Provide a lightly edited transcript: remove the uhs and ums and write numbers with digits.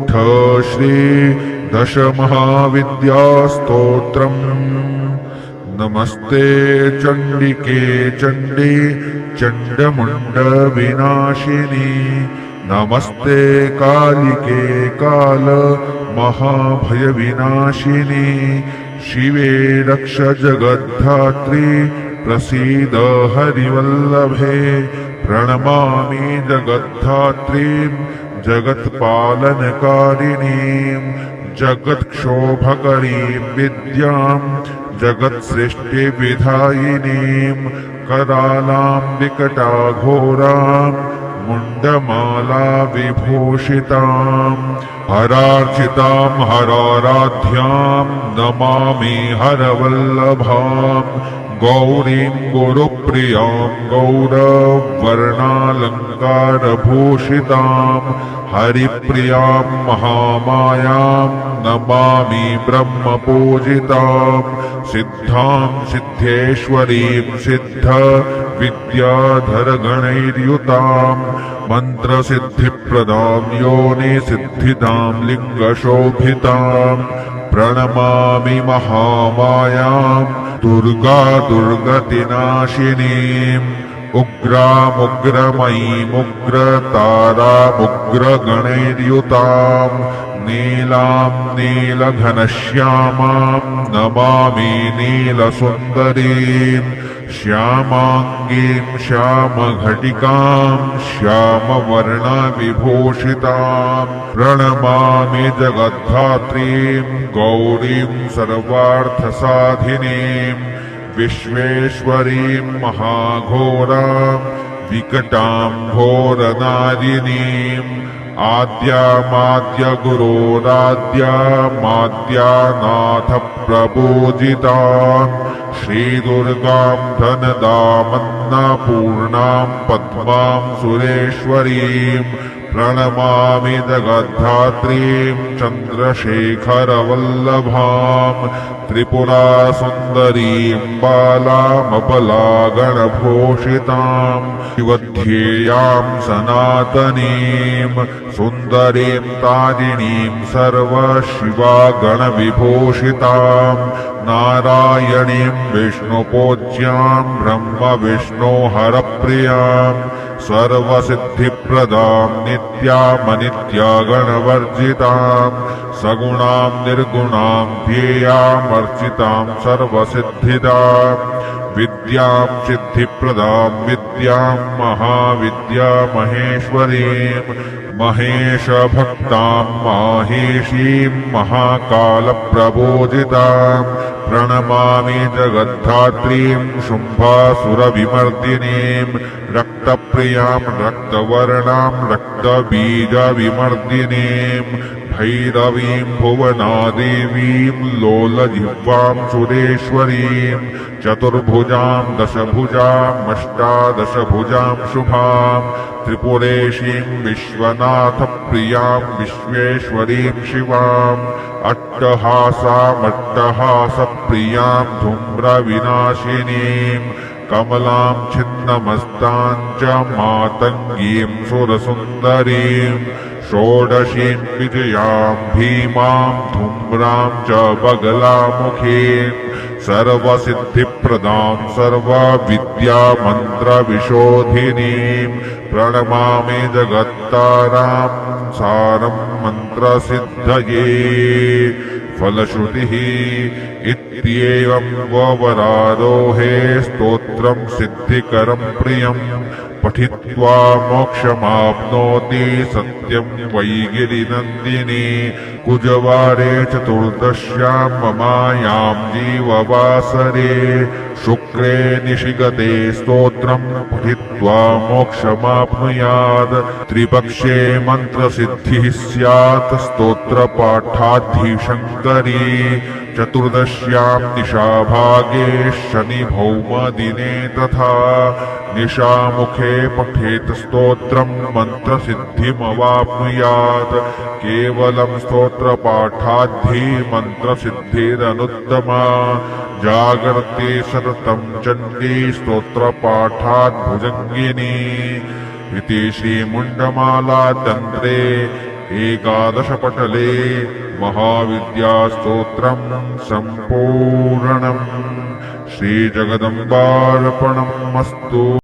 अथ श्री दशमहाविद्यास्तोत्रम्। नमस्ते चण्डिके चण्डी चण्डमुण्डविनाशिनी। नमस्ते कालिके काल महाभयविनाशिनी। शिवे रक्ष जगद्धात्री प्रसीद हरिवल्लभे। प्रणमामि जगद्धात्रीं जगत्पालनकारिणीं जगत्क्षोभकरीं विद्यां जगत्सृष्टिविधायिनीं करालां विकटाघोरां मुण्डमाला विभूषितां हरार्चितां हराराध्यां नमामि हरवल्लभां गौरीं गुरुप्रियां गौरवर्णालङ्कारभूषितां हरिप्रियां महामायां नमामि ब्रह्मपूजितां सिद्धां सिद्धेश्वरीं सिद्ध विद्याधरगणैर्युतां मन्त्रसिद्धिप्रदां योनिसिद्धिदां लिङ्गशोभितां प्रणमामि महामायां दुर्गा दुर्गतिनाशिनीम् उग्रामुग्रमयीमुग्रतारामुग्रगणैर्युतां नीलां नीलघनश्यामां नमामि नीलसुन्दरीं श्यामाङ्गीं श्यामघटिकां श्यामवर्णविभूषितां प्रणमामि जगद्धात्रीं गौरीं सर्वार्थसाधिनीं विश्वेश्वरीं महाघोरां विकटां घोरनारिणीम् आद्यामाद्यगुरोराद्यामाद्यानाथप्रपूजितां श्रीदुर्गां धनदामन्नपूर्णां पद्मां सुरेश्वरीं प्रणमामि जगद्धात्रीं चन्द्रशेखरवल्लभां त्रिपुरासुन्दरीं बालामबलागणभूषितां शिवध्येयां सनातनीं सुन्दरीं तारिणीं सर्वशिवागणविभूषितां नारायणीं विष्णुपूज्यां ब्रह्मविष्णोहरप्रियां सर्वसिद्धिप्रदां नित्यामनित्यागणवर्जितां सगुणां निर्गुणां ध्येयामर्चितां सर्वसिद्धिदां विद्यां सिद्धिप्रदां विद्यां महाविद्यामहेश्वरीं महेशभक्तां माहेशीं महाकालप्रबोधितां प्रणमामि जगद्धात्रीं शुम्भासुरविमर्दिनीं रक्तप्रियां रक्तवर्णां रक्तबीजविमर्दिनीं भैरवीं भुवनादेवीं लोलजिह्वां सुरेश्वरीं चतुर्भुजां दशभुजां अष्टादशभुजां शुभां त्रिपुरेशीं विश्वनाथप्रियां विश्वेश्वरीं शिवां अट्टहासामट्टहासप्रियां धूम्रविनाशिनीं कमलां छिन्नमस्तां च मातङ्गीं सुरसुन्दरीं षोडशीं विजयां भीमां धूम्रां च बगलामुखीं सर्वसिद्धिप्रदां सर्वविद्यामन्त्रविशोधिनीं प्रणमामि जगत्तारां सारं मन्त्रसिद्धये फलश्रुतिः इत्येवं वरारोहे स्तोत्रं सिद्धिकरं प्रियं पठित्वा मोक्षमाप्नोति सत्यं वैगिरिनन्दिनी कुजवारे चतुर्दश्यां ममायां जीववासरे शुक्रे निशिगते स्तोत्रं पठित्वा मोक्षमाप्नुयात् त्रिपक्षे मन्त्रसिद्धिः स्यात् स्तोत्रपाठाद्धि चतुर्दश्यां निशाभागे शनिभौमदिने तथा निशामुखे पठेत स्तोत्रं मन्त्रसिद्धिमवाप्नुयात् केवलं स्तोत्रपाठाद्धि मन्त्रसिद्धिरनुत्तमा जागर्ते सततं चण्डी स्तोत्रपाठात् भुजङ्गिनी इति श्रीमुण्डमाला तन्त्रे एकादशपटले महाविद्यास्तोत्रं सम्पूर्णम्। श्रीजगदम्बार्पणमस्तु।